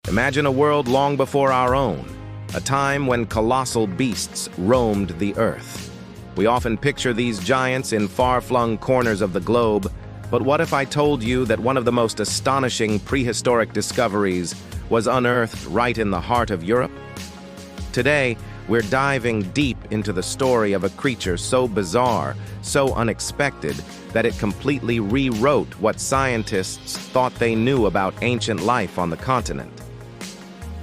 Imagine a world long before our own, a time when colossal beasts roamed the earth. We often picture these giants in far-flung corners of the globe, but what if I told you that one of the most astonishing prehistoric discoveries was unearthed right in the heart of Europe? Today, we're diving deep into the story of a creature so bizarre, so unexpected, that it completely rewrote what scientists thought they knew about ancient life on the continent.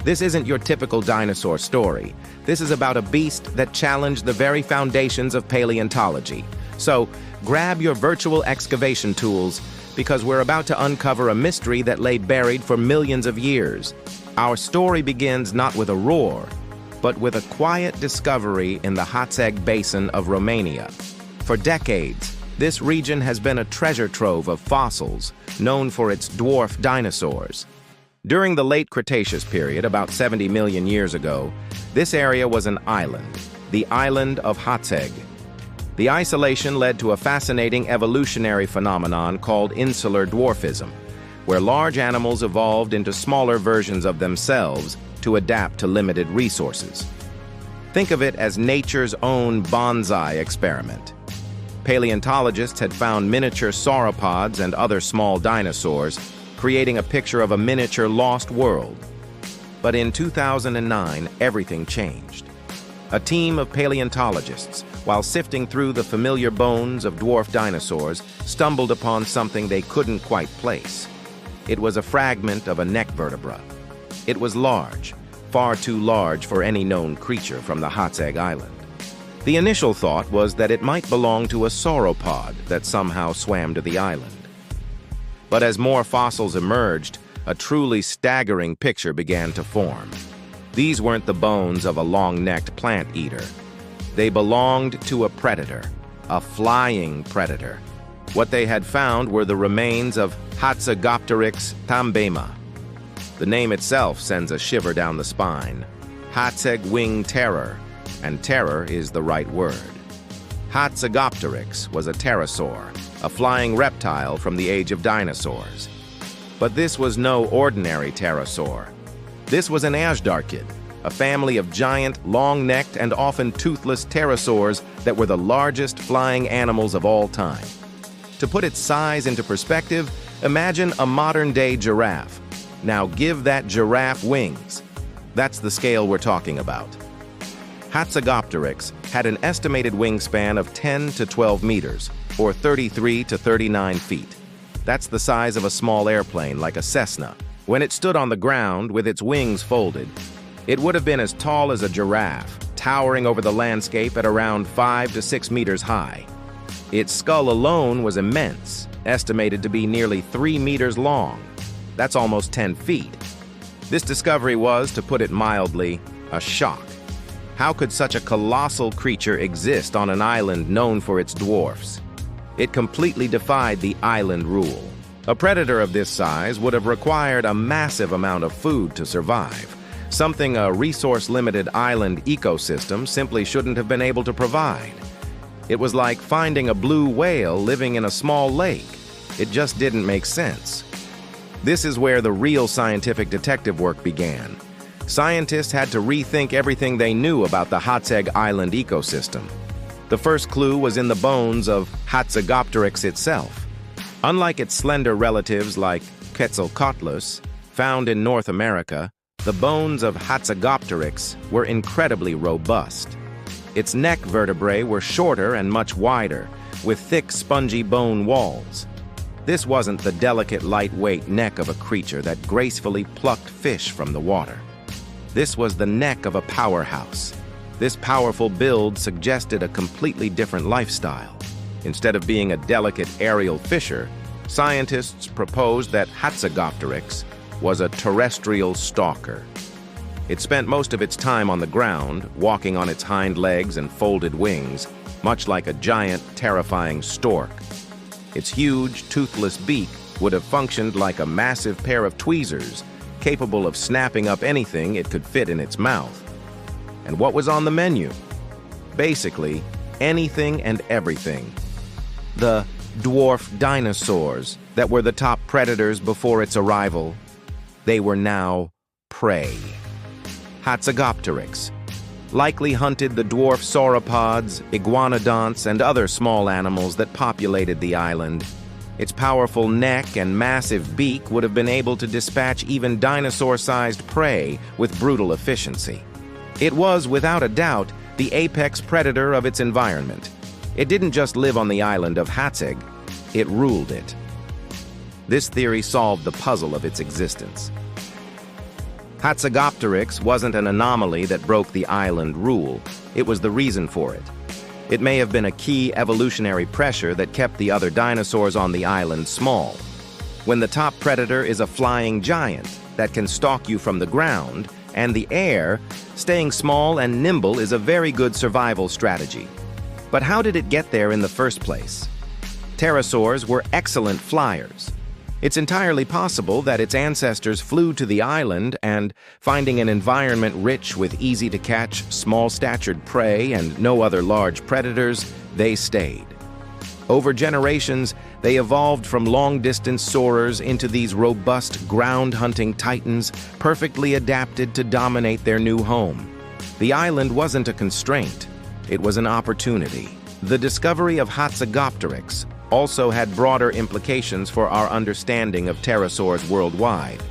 This isn't your typical dinosaur story. This is about a beast that challenged the very foundations of paleontology. So, grab your virtual excavation tools, because we're about to uncover a mystery that lay buried for millions of years. Our story begins not with a roar, but with a quiet discovery in the Hatzeg Basin of Romania. For decades, this region has been a treasure trove of fossils, known for its dwarf dinosaurs. During the late Cretaceous period, about 70 million years ago, this area was an island, the island of Hatzeg. The isolation led to a fascinating evolutionary phenomenon called insular dwarfism, where large animals evolved into smaller versions of themselves to adapt to limited resources. Think of it as nature's own bonsai experiment. Paleontologists had found miniature sauropods and other small dinosaurs, creating a picture of a miniature lost world. But in 2009, everything changed. A team of paleontologists, while sifting through the familiar bones of dwarf dinosaurs, stumbled upon something they couldn't quite place. It was a fragment of a neck vertebra. It was large, far too large for any known creature from the Hatzeg Island. The initial thought was that it might belong to a sauropod that somehow swam to the island. But as more fossils emerged, a truly staggering picture began to form. These weren't the bones of a long-necked plant eater. They belonged to a predator, a flying predator. What they had found were the remains of Hatzegopteryx tambema. The name itself sends a shiver down the spine. Hatzeg wing terror, and terror is the right word. Hatzegopteryx was a pterosaur, a flying reptile from the age of dinosaurs. But this was no ordinary pterosaur. This was an Azhdarchid, a family of giant, long-necked, and often toothless pterosaurs that were the largest flying animals of all time. To put its size into perspective, imagine a modern-day giraffe. Now give that giraffe wings. That's the scale we're talking about. Hatzegopteryx had an estimated wingspan of 10 to 12 meters, or 33 to 39 feet. That's the size of a small airplane, like a Cessna. When it stood on the ground with its wings folded, it would have been as tall as a giraffe, towering over the landscape at around 5 to 6 meters high. Its skull alone was immense, estimated to be nearly 3 meters long. That's almost 10 feet. This discovery was, to put it mildly, a shock. How could such a colossal creature exist on an island known for its dwarfs? It completely defied the island rule. A predator of this size would have required a massive amount of food to survive, something a resource-limited island ecosystem simply shouldn't have been able to provide. It was like finding a blue whale living in a small lake. It just didn't make sense. This is where the real scientific detective work began. Scientists had to rethink everything they knew about the Hatzeg Island ecosystem. The first clue was in the bones of Hatzegopteryx itself. Unlike its slender relatives like Quetzalcoatlus, found in North America, the bones of Hatzegopteryx were incredibly robust. Its neck vertebrae were shorter and much wider, with thick, spongy bone walls. This wasn't the delicate, lightweight neck of a creature that gracefully plucked fish from the water. This was the neck of a powerhouse. This powerful build suggested a completely different lifestyle. Instead of being a delicate aerial fisher, scientists proposed that Hatzegopteryx was a terrestrial stalker. It spent most of its time on the ground, walking on its hind legs and folded wings, much like a giant, terrifying stork. Its huge, toothless beak would have functioned like a massive pair of tweezers, capable of snapping up anything it could fit in its mouth. And what was on the menu? Basically, anything and everything. The dwarf dinosaurs that were the top predators before its arrival, they were now prey. Hatzegopteryx likely hunted the dwarf sauropods, iguanodonts, and other small animals that populated the island. Its powerful neck and massive beak would have been able to dispatch even dinosaur-sized prey with brutal efficiency. It was, without a doubt, the apex predator of its environment. It didn't just live on the island of Hatzeg, it ruled it. This theory solved the puzzle of its existence. Hatzegopteryx wasn't an anomaly that broke the island rule, it was the reason for it. It may have been a key evolutionary pressure that kept the other dinosaurs on the island small. When the top predator is a flying giant that can stalk you from the ground and the air, staying small and nimble is a very good survival strategy. But how did it get there in the first place? Pterosaurs were excellent flyers. It's entirely possible that its ancestors flew to the island and, finding an environment rich with easy-to-catch, small-statured prey and no other large predators, they stayed. Over generations, they evolved from long-distance soarers into these robust, ground-hunting titans, perfectly adapted to dominate their new home. The island wasn't a constraint, it was an opportunity. The discovery of Hatzegopteryx also had broader implications for our understanding of pterosaurs worldwide.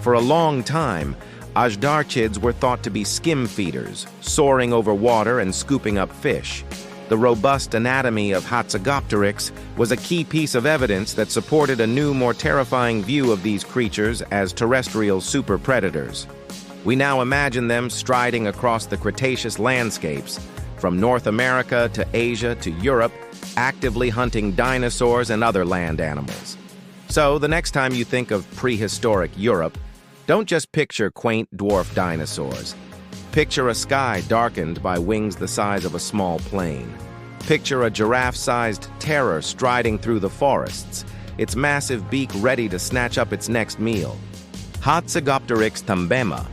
For a long time, ajdarchids were thought to be skim feeders, soaring over water and scooping up fish. The robust anatomy of Hatzegopteryx was a key piece of evidence that supported a new, more terrifying view of these creatures as terrestrial super-predators. We now imagine them striding across the Cretaceous landscapes, from North America to Asia to Europe, actively hunting dinosaurs and other land animals. So, the next time you think of prehistoric Europe, don't just picture quaint dwarf dinosaurs. Picture a sky darkened by wings the size of a small plane. Picture a giraffe-sized terror striding through the forests, its massive beak ready to snatch up its next meal. Hatzegopteryx tambema.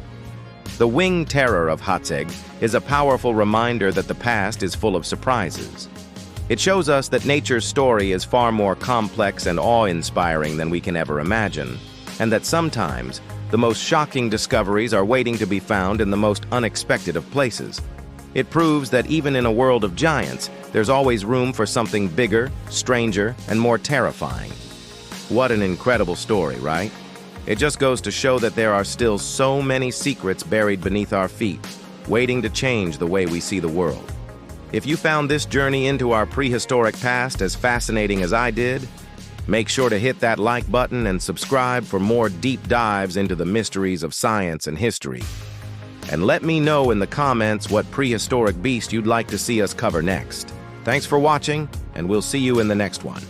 The winged terror of Hatzeg is a powerful reminder that the past is full of surprises. It shows us that nature's story is far more complex and awe-inspiring than we can ever imagine, and that sometimes the most shocking discoveries are waiting to be found in the most unexpected of places. It proves that even in a world of giants, there's always room for something bigger, stranger, and more terrifying. What an incredible story, right? It just goes to show that there are still so many secrets buried beneath our feet, waiting to change the way we see the world. If you found this journey into our prehistoric past as fascinating as I did, make sure to hit that like button and subscribe for more deep dives into the mysteries of science and history. And let me know in the comments what prehistoric beast you'd like to see us cover next. Thanks for watching, and we'll see you in the next one.